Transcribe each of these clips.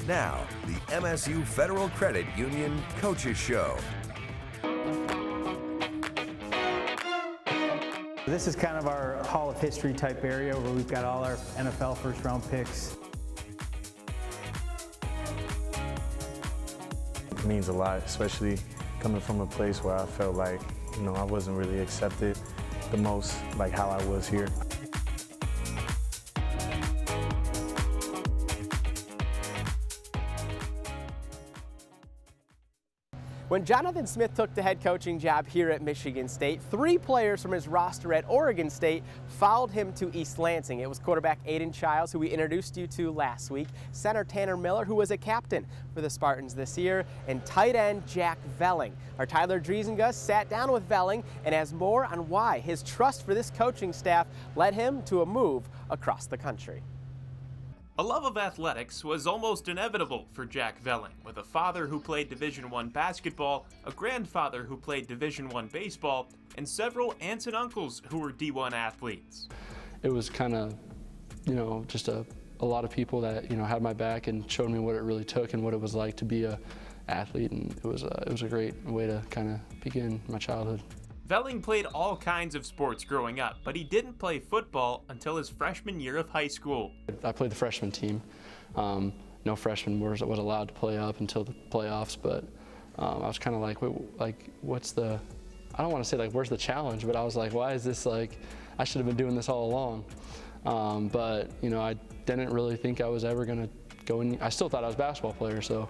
Now, the MSU Federal Credit Union Coaches Show. This is kind of our Hall of History type area where we've got all our NFL first round picks. It means a lot, especially coming from a place where I felt like, I wasn't really accepted the most, like how I was here. When Jonathan Smith took the head coaching job here at Michigan State, 3 players from his roster at Oregon State followed him to East Lansing. It was quarterback Aiden Childs, who we introduced you to last week, center Tanner Miller, who was a captain for the Spartans this year, and tight end Jack Velling. Our Tyler Driesengus sat down with Velling and has more on why his trust for this coaching staff led him to a move across the country. A love of athletics was almost inevitable for Jack Velling, with a father who played Division I basketball, a grandfather who played Division I baseball, and several aunts and uncles who were D1 athletes. It was kind of, just a lot of people that, had my back and showed me what it really took and what it was like to be a athlete, and it was a great way to kind of begin my childhood. Velling played all kinds of sports growing up, but he didn't play football until his freshman year of high school. I played the freshman team. No freshman was allowed to play up until the playoffs, but I was kind of like, what's the, I don't want to say like, where's the challenge, but I was like, why is this like, I should have been doing this all along. But, I didn't really think I was ever going to go in. I still thought I was a basketball player, so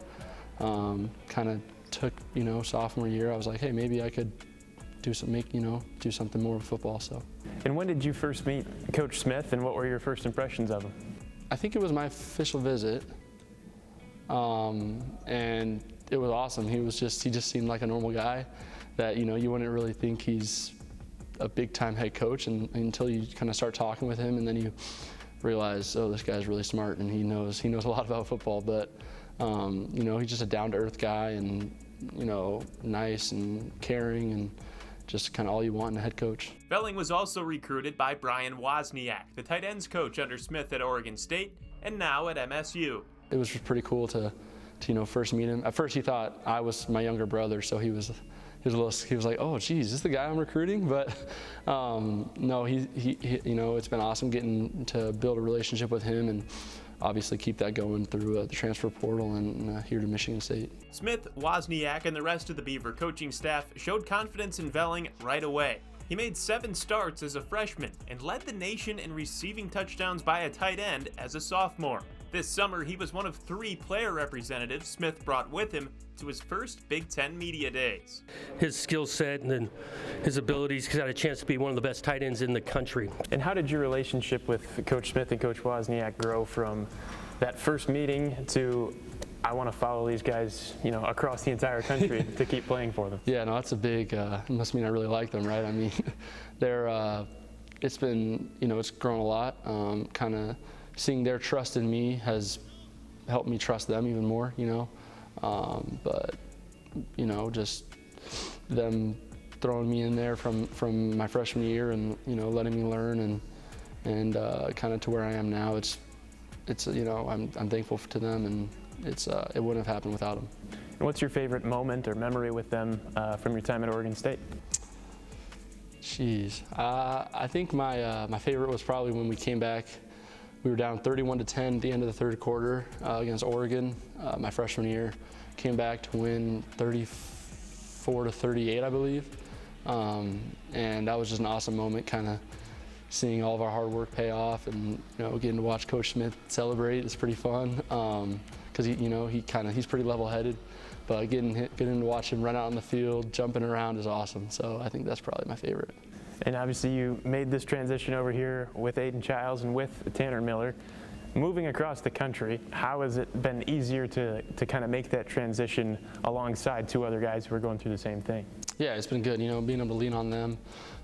kind of took, sophomore year, I was like, hey, maybe I could do something more with football. So. And when did you first meet Coach Smith, and what were your first impressions of him? I think it was my official visit, and it was awesome. He just seemed like a normal guy that you wouldn't really think he's a big-time head coach until you kind of start talking with him, and then you realize, oh, this guy's really smart and he knows a lot about football. But he's just a down-to-earth guy, and nice and caring, and just kind of all you want in a head coach. Velling was also recruited by Brian Wozniak, the tight ends coach under Smith at Oregon State and now at MSU. It was pretty cool to first meet him. At first he thought I was my younger brother, so he was like, oh geez, is this the guy I'm recruiting? But no, he it's been awesome getting to build a relationship with him, and obviously keep that going through the transfer portal and here to Michigan State. Smith, Wozniak, and the rest of the Beaver coaching staff showed confidence in Velling right away. He made 7 starts as a freshman and led the nation in receiving touchdowns by a tight end as a sophomore. This summer, he was one of 3 player representatives Smith brought with him to his first Big Ten media days. His skill set and then his abilities, he's got a chance to be one of the best tight ends in the country. And how did your relationship with Coach Smith and Coach Wozniak grow from that first meeting to, I want to follow these guys, across the entire country to keep playing for them? Yeah, no, that's a big, it must mean I really like them, right? I mean, it's been, it's grown a lot. Kind of seeing their trust in me has helped me trust them even more, but just them throwing me in there from my freshman year and letting me learn and kind of to where I am now. It's I'm thankful to them, and it wouldn't have happened without them. And what's your favorite moment or memory with them from your time at Oregon State? Jeez, I think my favorite was probably when we came back. We were down 31-10 at the end of the third quarter against Oregon, my freshman year. Came back to win 34-38, I believe. And that was just an awesome moment, kind of seeing all of our hard work pay off, and getting to watch Coach Smith celebrate is pretty fun. Because he's pretty level-headed, but getting to watch him run out on the field, jumping around is awesome. So I think that's probably my favorite. And obviously you made this transition over here with Aiden Childs and with Tanner Miller. Moving across the country, how has it been easier to kind of make that transition alongside 2 other guys who are going through the same thing? Yeah, it's been good, being able to lean on them,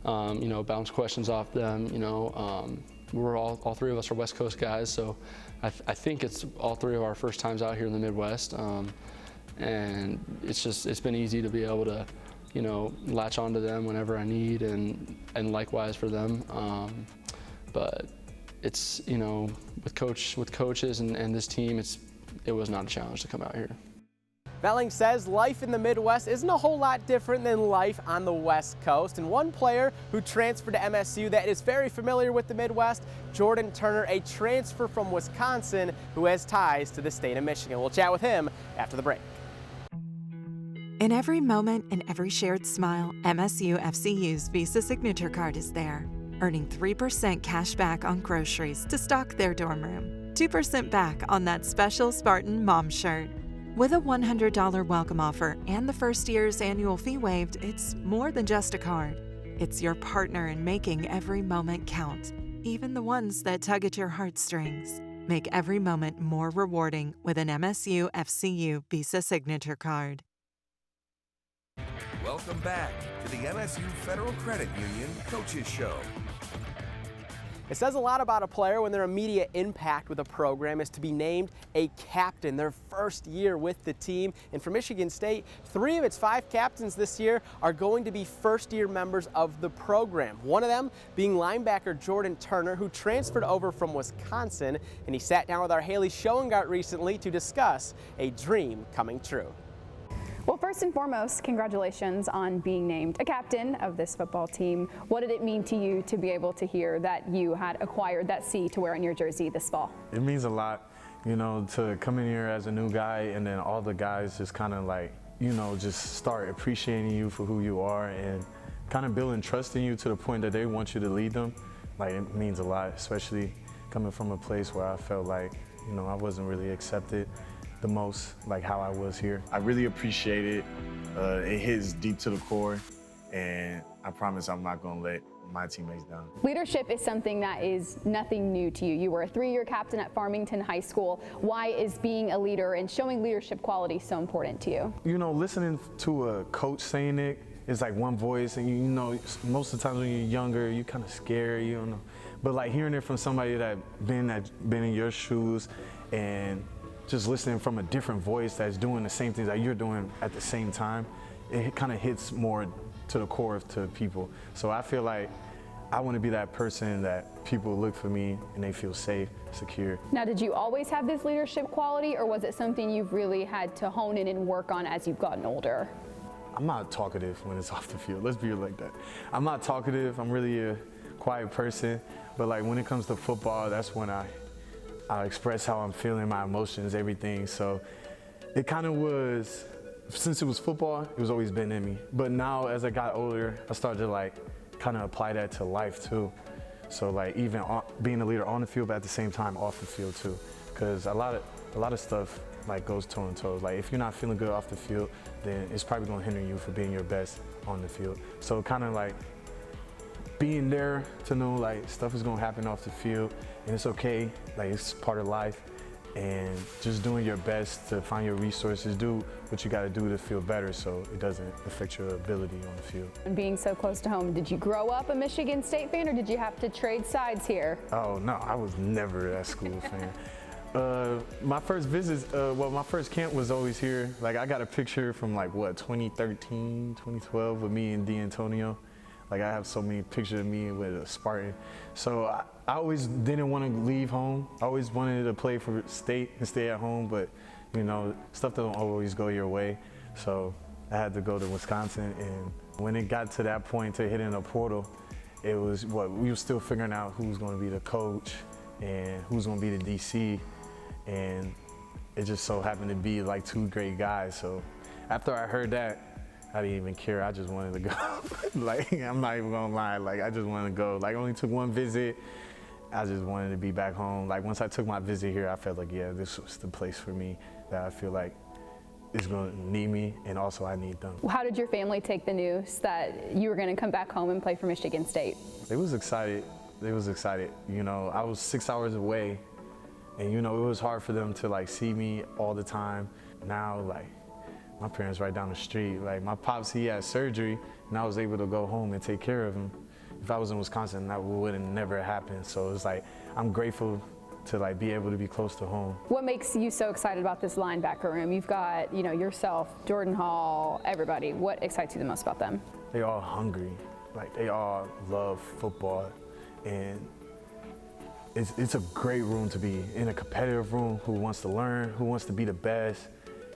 bounce questions off them, we're all 3 of us are West Coast guys, so I think it's all 3 of our first times out here in the Midwest, and it's been easy to be able to latch onto them whenever I need, and likewise for them. But it's with coaches and this team, it's it was not a challenge to come out here. Velling says life in the Midwest isn't a whole lot different than life on the West Coast. And one player who transferred to MSU that is very familiar with the Midwest, Jordan Turner, a transfer from Wisconsin who has ties to the state of Michigan. We'll chat with him after the break. In every moment and every shared smile, MSU FCU's Visa Signature Card is there, earning 3% cash back on groceries to stock their dorm room, 2% back on that special Spartan mom shirt. With a $100 welcome offer and the first year's annual fee waived, it's more than just a card. It's your partner in making every moment count, even the ones that tug at your heartstrings. Make every moment more rewarding with an MSU FCU Visa Signature Card. Welcome back to the MSU Federal Credit Union Coaches Show. It says a lot about a player when their immediate impact with a program is to be named a captain their first year with the team. And for Michigan State, 3 of its 5 captains this year are going to be first-year members of the program. One of them being linebacker Jordan Turner, who transferred over from Wisconsin, and he sat down with our Haley Schoengart recently to discuss a dream coming true. Well, first and foremost, congratulations on being named a captain of this football team. What did it mean to you to be able to hear that you had acquired that C to wear on your jersey this fall? It means a lot, you know, to come in here as a new guy and then all the guys just kind of like, you know, just start appreciating you for who you are and kind of building trust in you to the point that they want you to lead them. Like, it means a lot, especially coming from a place where I felt like, you know, I wasn't really accepted the most, like how I was here. I really appreciate it. It hits deep to the core, and I promise I'm not gonna let my teammates down. Leadership is something that is nothing new to you. You were a 3-year captain at Farmington High School. Why is being a leader and showing leadership quality so important to you? You know, listening to a coach saying it is like one voice, and you know, most of the times when you're younger, you kind of scared, you don't know. But like hearing it from somebody that been in your shoes and just listening from a different voice that's doing the same things that you're doing at the same time, it kind of hits more to the core to people. So I feel like I want to be that person that people look for me and they feel safe, secure. Now, did you always have this leadership quality, or was it something you've really had to hone in and work on as you've gotten older? I'm not talkative when it's off the field. Let's be like that. I'm not talkative. I'm really a quiet person. But like when it comes to football, that's when I express how I'm feeling, my emotions, everything. So it kind of was, since it was football, it was always been in me. But now as I got older, I started to like kind of apply that to life too. So like even being a leader on the field, but at the same time off the field too. Because a lot of stuff like goes toe and toe. Like if you're not feeling good off the field, then it's probably gonna hinder you for being your best on the field. So kind of like being there to know like stuff is gonna happen off the field and it's okay, like it's part of life, and just doing your best to find your resources, do what you gotta do to feel better so it doesn't affect your ability on the field. And being so close to home, did you grow up a Michigan State fan or did you have to trade sides here? Oh no, I was never a school fan. My first visits, my first camp was always here. Like I got a picture from like what, 2013, 2012 with me and D'Antonio. Like I have so many pictures of me with a Spartan. So I always didn't want to leave home. I always wanted to play for state and stay at home, but you know, stuff doesn't always go your way. So I had to go to Wisconsin, and when it got to that point to hitting a portal, it was we were still figuring out who was going to be the coach and who's going to be the DC, and it just so happened to be like 2 great guys. So after I heard that, I didn't even care. I just wanted to go. Like, I'm not even gonna lie. Like, I just wanted to go. Like, I only took one visit. I just wanted to be back home. Like, once I took my visit here, I felt like, yeah, this was the place for me that I feel like is gonna need me, and also I need them. How did your family take the news that you were gonna come back home and play for Michigan State? They was excited. They was excited. You know, I was 6 hours away, and you know, it was hard for them to like see me all the time. Now, like, my parents right down the street. Like my pops, he had surgery, and I was able to go home and take care of him. If I was in Wisconsin, that would have never happened. So it's like, I'm grateful to like be able to be close to home. What makes you so excited about this linebacker room? You've got, you know, yourself, Jordan Hall, everybody. What excites you the most about them? They all hungry. Like they all love football, and it's a great room to be in, a competitive room who wants to learn, who wants to be the best,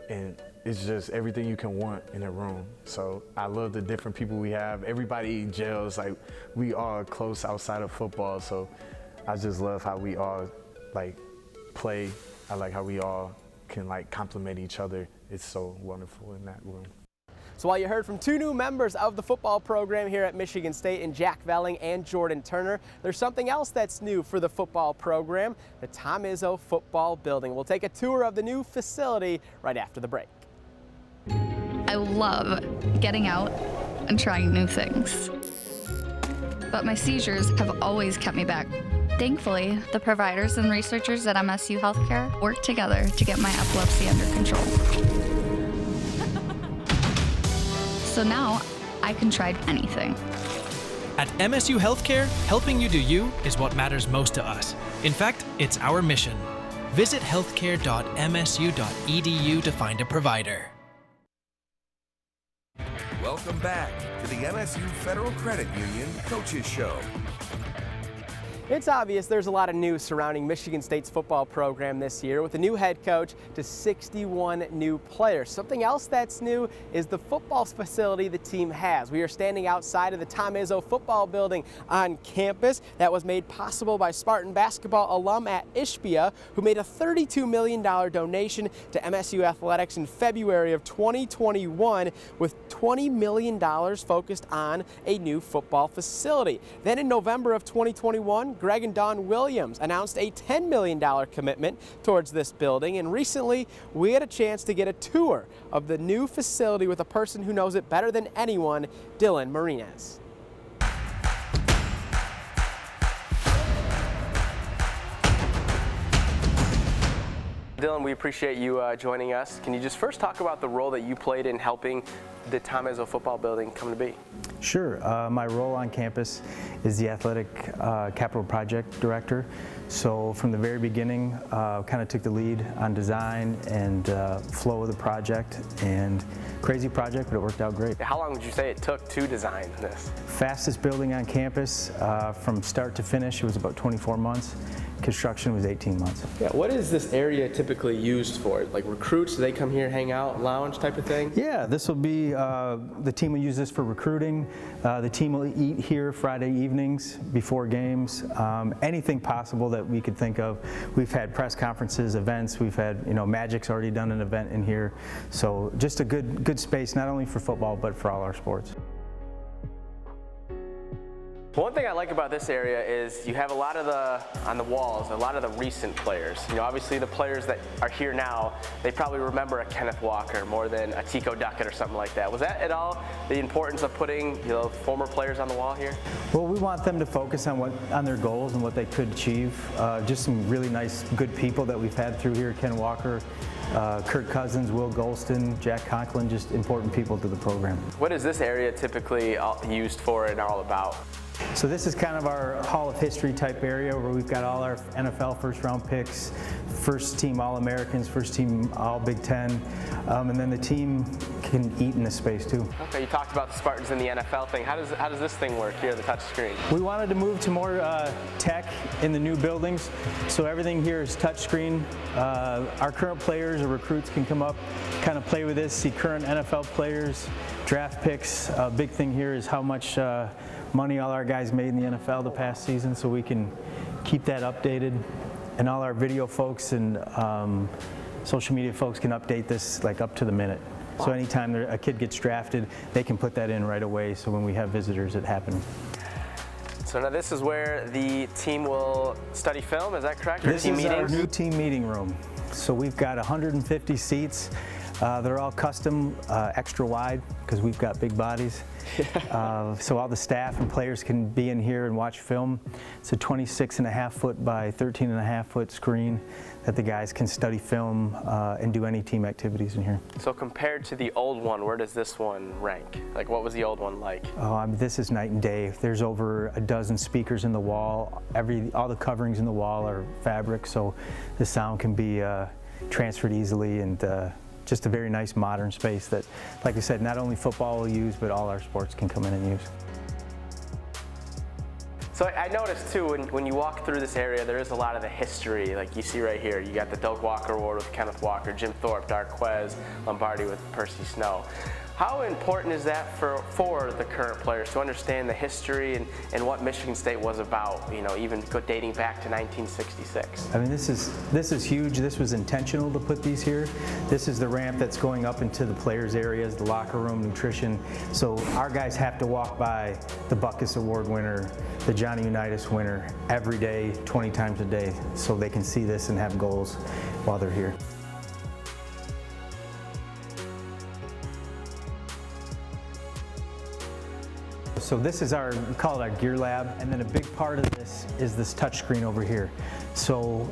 and it's just everything you can want in a room. So I love the different people we have. Everybody gels, like we all close outside of football. So I just love how we all like play. I like how we all can like complement each other. It's so wonderful in that room. So while you heard from two new members of the football program here at Michigan State in Jack Velling and Jordan Turner, there's something else that's new for the football program, the Tom Izzo football building. We'll take a tour of the new facility right after the break. I love getting out and trying new things, but my seizures have always kept me back. Thankfully, the providers and researchers at MSU Healthcare work together to get my epilepsy under control. So now I can try anything. At MSU Healthcare, helping you do you is what matters most to us. In fact, it's our mission. Visit healthcare.msu.edu to find a provider. Welcome back to the MSU Federal Credit Union Coaches Show. It's obvious there's a lot of news surrounding Michigan State's football program this year, with a new head coach to 61 new players. Something else that's new is the football facility the team has. We are standing outside of the Tom Izzo football building on campus. That was made possible by Spartan basketball alum at Ishbia, who made a $32 million donation to MSU Athletics in February of 2021, with $20 million focused on a new football facility. Then in November of 2021, Greg and Dawn Williams announced a $10 million commitment towards this building, and recently we had a chance to get a tour of the new facility with a person who knows it better than anyone, Dylan Marinez. Dylan, we appreciate you joining us. Can you just first talk about the role that you played in helping the Tom Izzo football building come to be? Sure. My role on campus is the athletic capital project director. So from the very beginning, kind of took the lead on design and flow of the project. And crazy project, but it worked out great. How long would you say it took to design this? Fastest building on campus, from start to finish, it was about 24 months. Construction was 18 months. Yeah, what is this area typically used for? Like recruits, do they come here, hang out, lounge type of thing? Yeah, this will be, the team will use this for recruiting. The team will eat here Friday evenings before games. Anything possible that we could think of. We've had press conferences, events. We've had, Magic's already done an event in here. So just a good space, not only for football, but for all our sports. One thing I like about this area is you have a lot of on the walls, a lot of the recent players. Obviously the players that are here now, they probably remember a Kenneth Walker more than a Tico Duckett or something like that. Was that at all the importance of putting former players on the wall here? Well, we want them to focus on their goals and what they could achieve. Just some really nice, good people that we've had through here. Ken Walker, Kirk Cousins, Will Golston, Jack Conklin, just important people to the program. What is this area typically used for and all about? So this is kind of our Hall of History type area where we've got all our NFL first round picks, first team All-Americans, first team All-Big Ten, and then the team can eat in this space too. Okay, you talked about the Spartans and the NFL thing. How does this thing work here, the touch screen? We wanted to move to more tech in the new buildings, so everything here is touch screen. Our current players or recruits can come up, kind of play with this, see current NFL players, draft picks. A big thing here is how much money all our guys made in the NFL the past season, so we can keep that updated. And all our video folks and social media folks can update this like up to the minute. So anytime a kid gets drafted, they can put that in right away, so when we have visitors, it happens. So now this is where the team will study film, is that correct? This is our new team meeting room. So we've got 150 seats. They're all custom, extra wide, because we've got big bodies. So all the staff and players can be in here and watch film. It's a 26.5 foot by 13.5 foot screen that the guys can study film and do any team activities in here. So compared to the old one, where does this one rank? Like, what was the old one like? This is night and day. There's over a dozen speakers in the wall. All the coverings in the wall are fabric, so the sound can be transferred easily, and just a very nice modern space that, like I said, not only football will use, but all our sports can come in and use. So I noticed too, when you walk through this area, there is a lot of the history, like you see right here. You got the Doak Walker Award with Kenneth Walker, Jim Thorpe, Darquez, Lombardi with Percy Snow. How important is that for the current players to understand the history and what Michigan State was about, you know, even dating back to 1966? I mean, this is huge. This was intentional to put these here. This is the ramp that's going up into the players' areas, the locker room, nutrition. So our guys have to walk by the Butkus Award winner, the Johnny Unitas winner every day, 20 times a day, so they can see this and have goals while they're here. So this is we call it our gear lab, and then a big part of this is this touch screen over here. So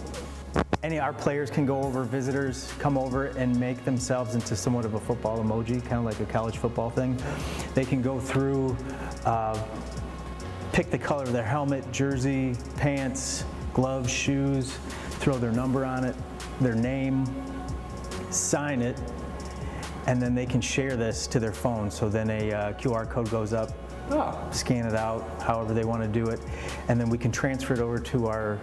our players can go over, visitors come over and make themselves into somewhat of a football emoji, kind of like a college football thing. They can go through, pick the color of their helmet, jersey, pants, gloves, shoes, throw their number on it, their name, sign it, and then they can share this to their phone. So then a QR code goes up, scan it out, however they want to do it, and then we can transfer it over to our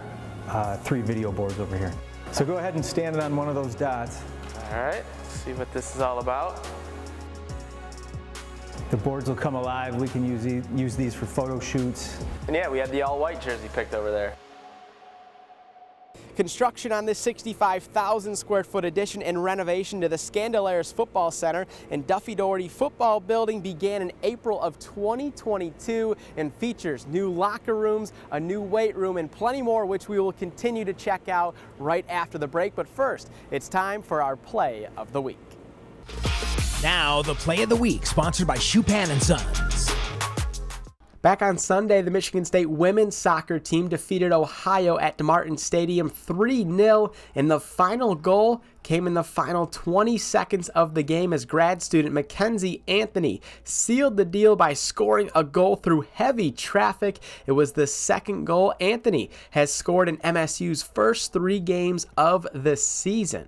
3 video boards over here. So go ahead and stand it on one of those dots. All right, let's see what this is all about. The boards will come alive. We can use these for photo shoots. And yeah, we had the all-white jersey picked over there. Construction on this 65,000 square foot addition and renovation to the Scandalaris Football Center and Duffy Doherty Football Building began in April of 2022 and features new locker rooms, a new weight room, and plenty more, which we will continue to check out right after the break. But first, it's time for our Play of the Week. Now, the Play of the Week, sponsored by Schupan & Sons. Back on Sunday, the Michigan State women's soccer team defeated Ohio at DeMartin Stadium 3-0, and the final goal came in the final 20 seconds of the game as grad student Mackenzie Anthony sealed the deal by scoring a goal through heavy traffic. It was the second goal Anthony has scored in MSU's first 3 games of the season.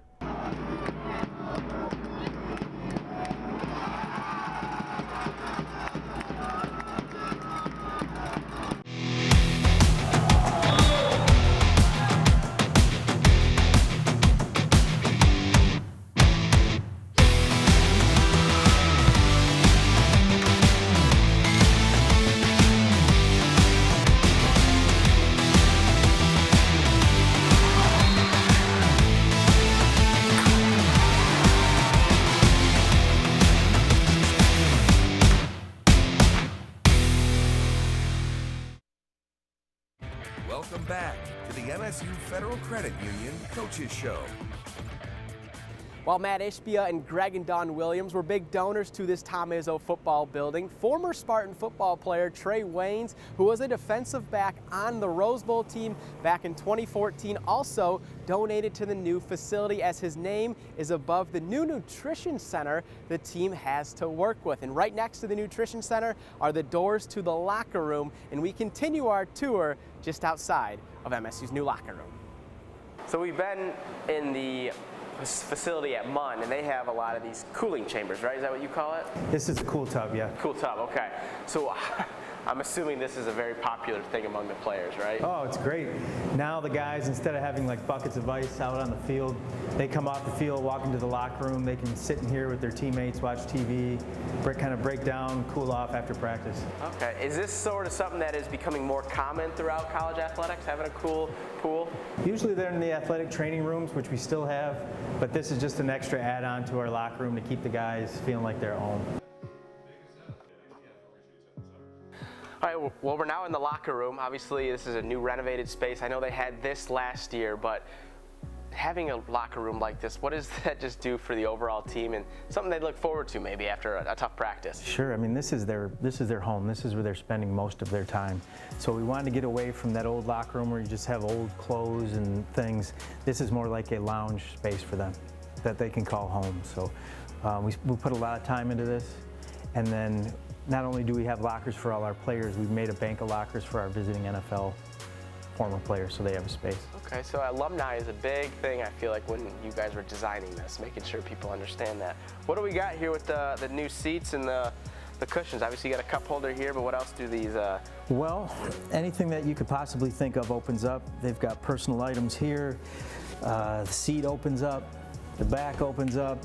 Welcome back to the MSU Federal Credit Union Coaches Show. While Matt Ishbia and Greg and Dawn Williams were big donors to this Tom Izzo football building, former Spartan football player Trey Waynes, who was a defensive back on the Rose Bowl team back in 2014, also donated to the new facility as his name is above the new nutrition center the team has to work with. And right next to the nutrition center are the doors to the locker room, and we continue our tour just outside of MSU's new locker room. So we've been in the facility at Munn, and they have a lot of these cooling chambers, right? Is that what you call it? This is a cool tub, yeah. Cool tub, okay. So I'm assuming this is a very popular thing among the players, right? Oh, it's great. Now the guys, instead of having like buckets of ice out on the field, they come off the field, walk into the locker room, they can sit in here with their teammates, watch TV, kind of break down, cool off after practice. Okay, is this sort of something that is becoming more common throughout college athletics, having a cool pool? Usually they're in the athletic training rooms, which we still have, but this is just an extra add-on to our locker room to keep the guys feeling like they're at home. All right, well, we're now in the locker room. Obviously, this is a new renovated space. I know they had this last year, but having a locker room like this, what does that just do for the overall team and something they look forward to maybe after a tough practice? Sure, I mean, this is their home. This is where they're spending most of their time. So we wanted to get away from that old locker room where you just have old clothes and things. This is more like a lounge space for them that they can call home. So we put a lot of time into this, and then not only do we have lockers for all our players, we've made a bank of lockers for our visiting NFL former players so they have a space. Okay, so alumni is a big thing, I feel like, when you guys were designing this, making sure people understand that. What do we got here with the new seats and the the cushions? Obviously you got a cup holder here, but what else do these? Well, anything that you could possibly think of opens up. They've got personal items here. The seat opens up. The back opens up.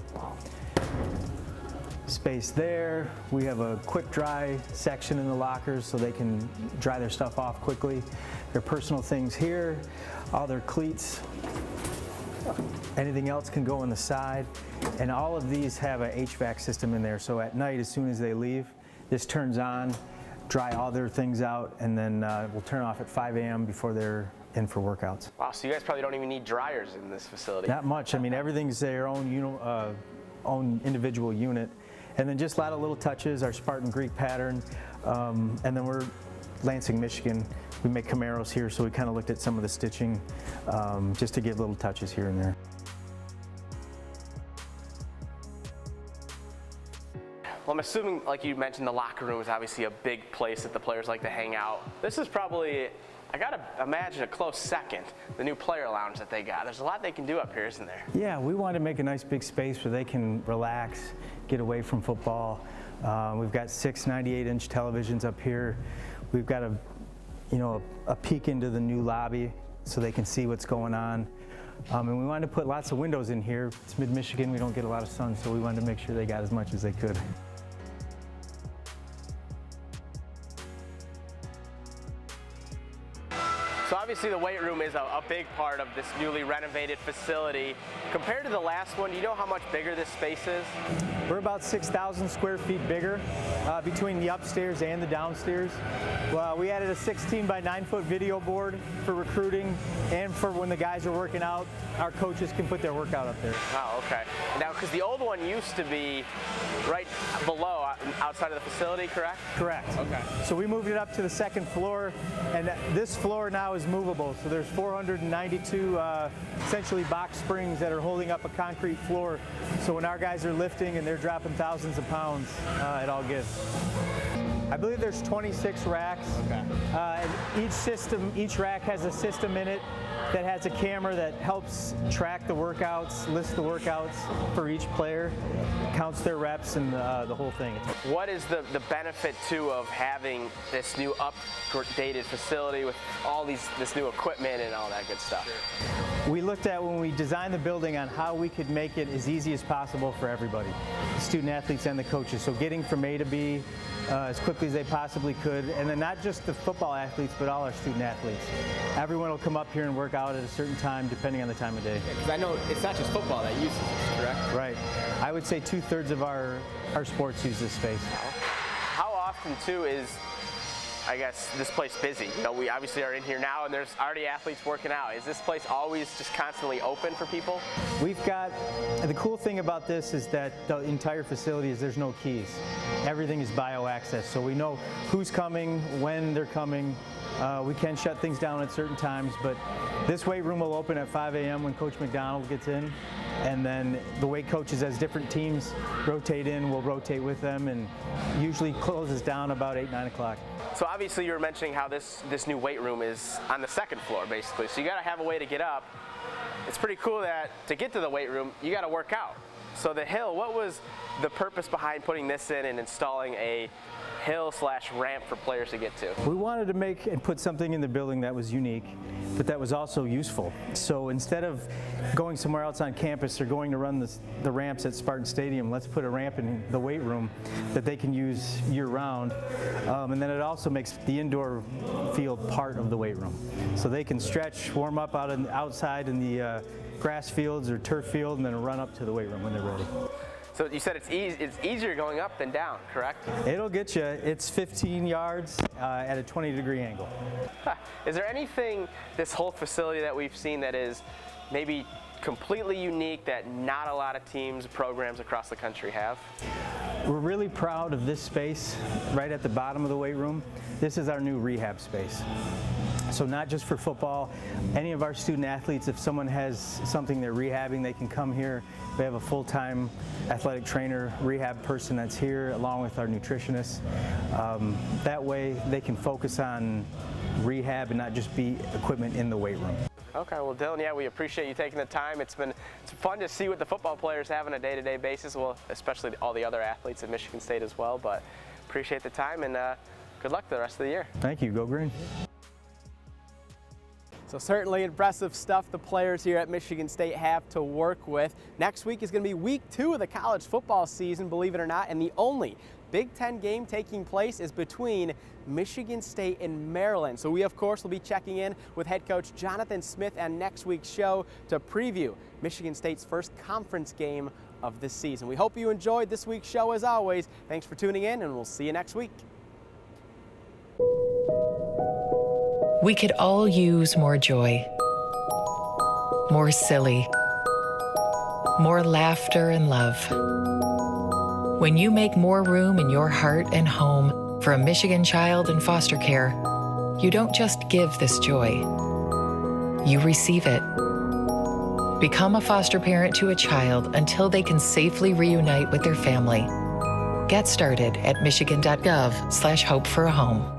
Space there. We have a quick dry section in the lockers so they can dry their stuff off quickly. Their personal things here. All their cleats. Anything else can go on the side. And all of these have a HVAC system in there. So at night, as soon as they leave, this turns on, dry all their things out, and then we'll turn off at 5 a.m. before they're in for workouts. Wow, so you guys probably don't even need dryers in this facility. Not much. I mean, everything's their own individual unit. And then just a lot of little touches, our Spartan Greek pattern. And then we're Lansing, Michigan. We make Camaros here, so we kind of looked at some of the stitching just to give little touches here and there. Well, I'm assuming, like you mentioned, the locker room is obviously a big place that the players like to hang out. This is probably, I gotta imagine, a close second, the new player lounge that they got. There's a lot they can do up here, isn't there? Yeah, we wanted to make a nice big space where they can relax, get away from football. We've got 6 98-inch televisions up here. We've got a peek into the new lobby so they can see what's going on. And we wanted to put lots of windows in here. It's mid-Michigan, we don't get a lot of sun, so we wanted to make sure they got as much as they could. So obviously the weight room is a big part of this newly renovated facility. Compared to the last one, do you know how much bigger this space is? We're about 6,000 square feet bigger between the upstairs and the downstairs. Well, we added a 16 by 9 foot video board for recruiting and for when the guys are working out, our coaches can put their workout up there. Oh, okay. Now, because the old one used to be right below, outside of the facility, correct? Correct. Okay. So we moved it up to the second floor, and this floor now is movable. So there's 492 essentially box springs that are holding up a concrete floor. So when our guys are lifting and they're dropping thousands of pounds, it all gives. I believe there's 26 racks. Okay. And each rack has a system in it that has a camera that helps track the workouts, list the workouts for each player, counts their reps, and the whole thing. What is the benefit too of having this new updated facility with all this new equipment and all that good stuff? Sure. We looked at when we designed the building on how we could make it as easy as possible for everybody, the student athletes and the coaches. So getting from A to B as quickly as they possibly could, and then not just the football athletes, but all our student athletes. Everyone will come up here and work out at a certain time, depending on the time of day. Because I know it's not just football that uses this, correct? Right. I would say 2/3 of our sports use this space. How often too is, I guess, this place busy? You know, we obviously are in here now and there's already athletes working out. Is this place always just constantly open for people? We've got, the cool thing about this is that the entire facility is there's no keys. Everything is bio-access, so we know who's coming, when they're coming. We can shut things down at certain times, but this weight room will open at 5 a.m. when Coach McDonald gets in. And then the weight coaches, as different teams rotate in, we'll rotate with them, and usually closes down about 8, 9 o'clock. So obviously you were mentioning how this new weight room is on the second floor, basically. So you got to have a way to get up. It's pretty cool that to get to the weight room, you got to work out. So the hill, what was the purpose behind putting this in and installing a hill/ramp for players to get to? We wanted to make and put something in the building that was unique, but that was also useful. So instead of going somewhere else on campus or going to run the ramps at Spartan Stadium, let's put a ramp in the weight room that they can use year-round. And then it also makes the indoor field part of the weight room. So they can stretch, warm up outside in the grass fields or turf field, and then run up to the weight room when they're ready. So you said it's easier going up than down, correct? It'll get you. It's 15 yards at a 20-degree angle. Is there anything, this whole facility that we've seen, that is maybe completely unique that not a lot of teams, programs across the country have? We're really proud of this space right at the bottom of the weight room. This is our new rehab space. So not just for football, any of our student athletes, if someone has something they're rehabbing, they can come here. We have a full-time athletic trainer, rehab person that's here, along with our nutritionist. That way they can focus on rehab and not just be equipment in the weight room. Okay, well, Dylan, yeah, we appreciate you taking the time. It's fun to see what the football players have on a day-to-day basis, well, especially all the other athletes at Michigan State as well. But Appreciate the time, and good luck the rest of the year. Thank you. Go Green. So certainly impressive stuff the players here at Michigan State have to work with. Next week is going to be week 2 of the college football season, believe it or not, and the only Big Ten game taking place is between Michigan State and Maryland. So we, of course, will be checking in with head coach Jonathan Smith on next week's show to preview Michigan State's first conference game of the season. We hope you enjoyed this week's show as always. Thanks for tuning in, and we'll see you next week. We could all use more joy, more silly, more laughter and love. When you make more room in your heart and home for a Michigan child in foster care, you don't just give this joy, you receive it. Become a foster parent to a child until they can safely reunite with their family. Get started at michigan.gov/hope for a home.